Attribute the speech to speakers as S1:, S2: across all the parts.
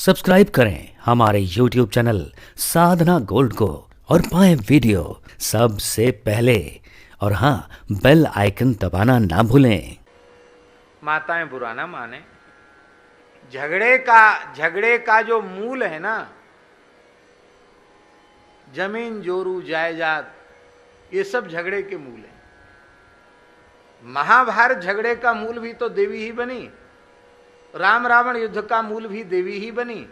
S1: Subscribe करें हमारे YouTube channel साधना gold को और पाएं वीडियो सबसे पहले। और हाँ, बेल आइकन दबाना ना भूलें।
S2: माताएं बुरा ना माने। झगड़े का जो मूल है ना, जमीन जोरू जायदाद, ये सब झगड़े के मूल हैं। महाभारत झगड़े का मूल भी तो देवी ही बनी। राम रावण युद्ध का मूल भी देवी ही बनी।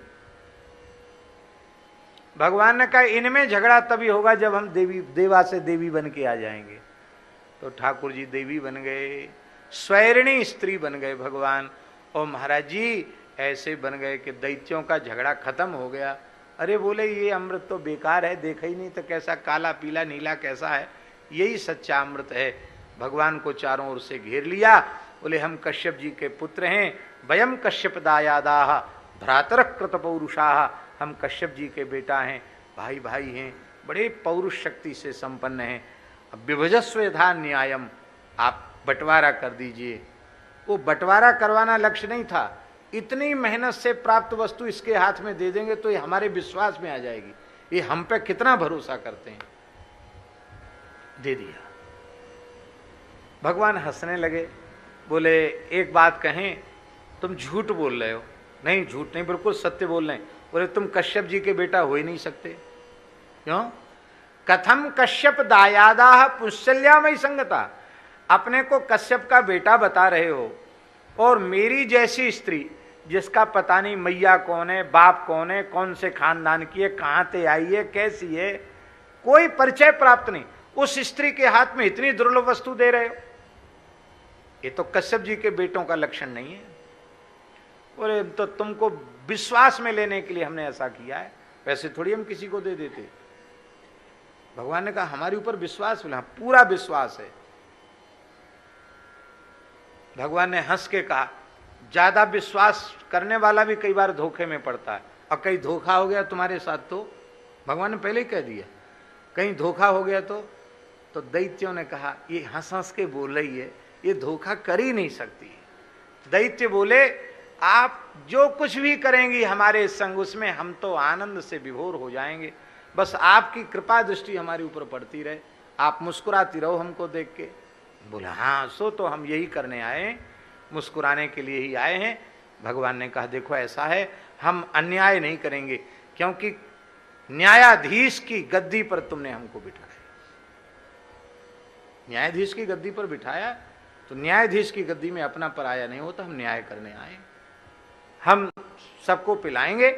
S2: भगवान ने कहा इनमें झगड़ा तभी होगा जब हम देवा से देवी बन के आ जाएंगे। तो ठाकुर जी देवी बन गए, स्वैरिणी स्त्री बन गए भगवान। और महाराज जी ऐसे बन गए कि दैत्यों का झगड़ा खत्म हो गया। अरे बोले ये अमृत तो बेकार है, देखा ही नहीं तो कैसा काला पीला नीला कैसा है, यही सच्चा अमृत है। भगवान को चारों ओर से घेर लिया। बोले हम कश्यप जी के पुत्र हैं, वयम कश्यप दायादाह भ्रातर कृत पौरुषाह। हम कश्यप जी के बेटा हैं, भाई भाई हैं, बड़े पौरुष शक्ति से संपन्न हैं। अब विभजस्व यथा न्यायम, आप बंटवारा कर दीजिए। वो बंटवारा करवाना लक्ष्य नहीं था, इतनी मेहनत से प्राप्त वस्तु इसके हाथ में दे देंगे तो ये हमारे विश्वास में आ जाएगी, ये हम पे कितना भरोसा करते हैं। दे दिया। भगवान हंसने लगे, बोले एक बात कहें, तुम झूठ बोल रहे हो। नहीं झूठ नहीं, बिल्कुल सत्य बोल रहे हैं। बोले तुम कश्यप जी के बेटा हो ही नहीं सकते। क्यों? कथम कश्यप दायादा पुष्यल्यामयी संगता। अपने को कश्यप का बेटा बता रहे हो और मेरी जैसी स्त्री जिसका पता नहीं मैया कौन है, बाप कौन है, कौन से खानदान की है, कहां से आई है, कैसी है, कोई परिचय प्राप्त नहीं, उस स्त्री के हाथ में इतनी दुर्लभ वस्तु दे रहे हो। ये तो कश्यप जी के बेटों का लक्षण नहीं है। बोले तो तुमको विश्वास में लेने के लिए हमने ऐसा किया है, वैसे थोड़ी हम किसी को दे देते। भगवान ने कहा हमारे ऊपर विश्वास, बोला पूरा विश्वास है। भगवान ने हंस के कहा ज्यादा विश्वास करने वाला भी कई बार धोखे में पड़ता है, और कहीं धोखा हो गया तुम्हारे साथ तो भगवान ने पहले ही कह दिया, कहीं धोखा हो गया तो दैत्यों ने कहा ये हंस हंस के बोल रही है, ये धोखा कर ही नहीं सकती। दैत्य बोले आप जो कुछ भी करेंगी हमारे संग, उसमें हम तो आनंद से विभोर हो जाएंगे, बस आपकी कृपा दृष्टि हमारे ऊपर पड़ती रहे, आप मुस्कुराती रहो हमको देख के। बोला हाँ सो तो हम यही करने आए हैं, मुस्कुराने के लिए ही आए हैं। भगवान ने कहा देखो ऐसा है, हम अन्याय नहीं करेंगे, क्योंकि न्यायाधीश की गद्दी पर तुमने हमको बिठाया। न्यायाधीश की गद्दी पर बिठाया तो न्यायाधीश की गद्दी में अपना पराया नहीं होता, हम न्याय करने आए। हम सबको पिलाएंगे,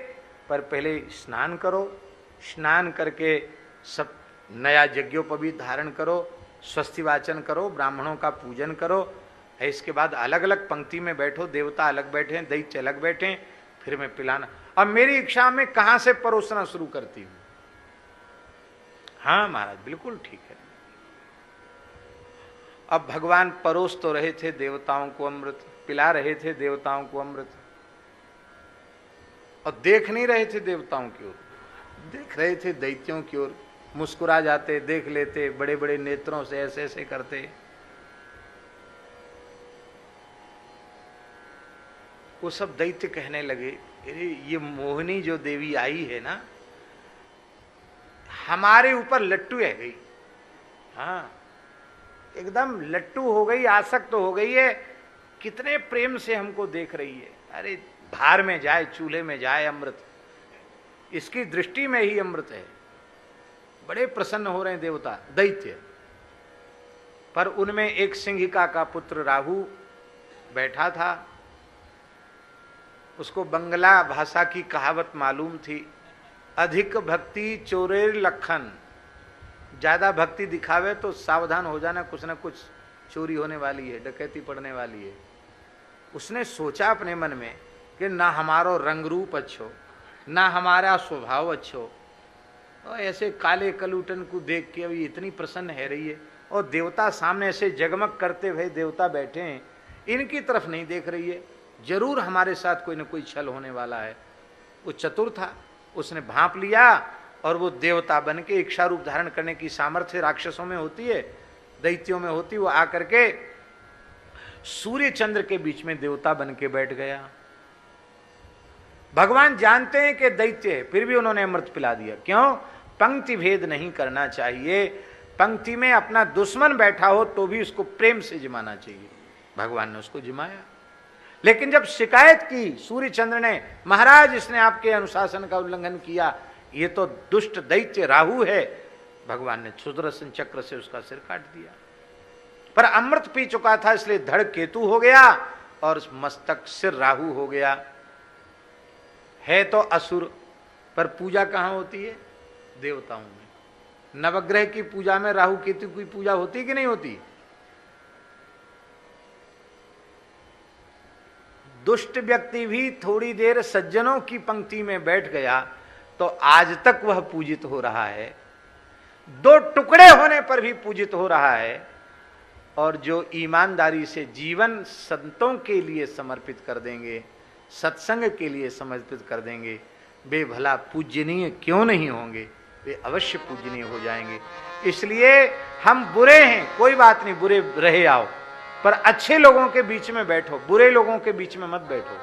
S2: पर पहले स्नान करो, स्नान करके सब नया यज्ञोपवीत धारण करो, स्वस्ति वाचन करो, ब्राह्मणों का पूजन करो। इसके बाद अलग अलग पंक्ति में बैठो, देवता अलग बैठे, दैत्य अलग बैठे, फिर मैं पिलाना। अब मेरी इच्छा में कहां से परोसना शुरू करती हूं। हाँ महाराज बिल्कुल ठीक है। अब भगवान परोस तो रहे थे देवताओं को अमृत, पिला रहे थे देवताओं को अमृत, और देख नहीं रहे थे देवताओं की ओर, देख रहे थे दैत्यों की ओर। मुस्कुरा जाते, देख लेते, बड़े बड़े नेत्रों से ऐसे ऐसे करते। वो सब दैत्य कहने लगे अरे ये मोहिनी जो देवी आई है ना, हमारे ऊपर लट्टू है गई। हाँ एकदम लट्टू हो गई, आसक्त हो गई है, कितने प्रेम से हमको देख रही है। अरे भार में जाए, चूल्हे में जाए अमृत, इसकी दृष्टि में ही अमृत है। बड़े प्रसन्न हो रहे हैं देवता दैत्य। पर उनमें एक सिंहिका का पुत्र राहु बैठा था, उसको बंगला भाषा की कहावत मालूम थी, अधिक भक्ति चोरेर लखन। ज्यादा भक्ति दिखावे तो सावधान हो जाना, कुछ ना कुछ चोरी होने वाली है, डकैती पड़ने वाली है। उसने सोचा अपने मन में कि ना हमारो रंग रूप अच्छो, ना हमारा स्वभाव अच्छो, और ऐसे काले कलूटन को देख के अभी इतनी प्रसन्न है रही है, और देवता सामने ऐसे जगमग करते हुए देवता बैठे हैं, इनकी तरफ नहीं देख रही है, जरूर हमारे साथ कोई ना कोई छल होने वाला है। वो चतुर था, उसने भांप लिया और वो देवता बन के इच्छा रूप धारण करने की सामर्थ्य राक्षसों में होती है, दैत्यों में होती। वो आकर के सूर्य चंद्र के बीच में देवता बन के बैठ गया। भगवान जानते हैं कि दैत्य है, फिर भी उन्होंने अमृत पिला दिया। क्यों? पंक्ति भेद नहीं करना चाहिए। पंक्ति में अपना दुश्मन बैठा हो तो भी उसको प्रेम से जिमाना चाहिए। भगवान ने उसको जिमाया। लेकिन जब शिकायत की सूर्य चंद्र ने, महाराज इसने आपके अनुशासन का उल्लंघन किया, ये तो दुष्ट दैत्य राहु है, भगवान ने सुदर्शन चक्र से उसका सिर काट दिया। पर अमृत पी चुका था इसलिए धड़ केतु हो गया और मस्तक सिर राहु हो गया। है तो असुर, पर पूजा कहां होती है? देवताओं में। नवग्रह की पूजा में राहु केतु की पूजा होती कि नहीं होती? दुष्ट व्यक्ति भी थोड़ी देर सज्जनों की पंक्ति में बैठ गया तो आज तक वह पूजित हो रहा है, दो टुकड़े होने पर भी पूजित हो रहा है। और जो ईमानदारी से जीवन संतों के लिए समर्पित कर देंगे, सत्संग के लिए समर्पित कर देंगे, वे भला पूजनीय क्यों नहीं होंगे? वे अवश्य पूजनीय हो जाएंगे। इसलिए हम बुरे हैं, कोई बात नहीं, बुरे रहे आओ, पर अच्छे लोगों के बीच में बैठो, बुरे लोगों के बीच में मत बैठो।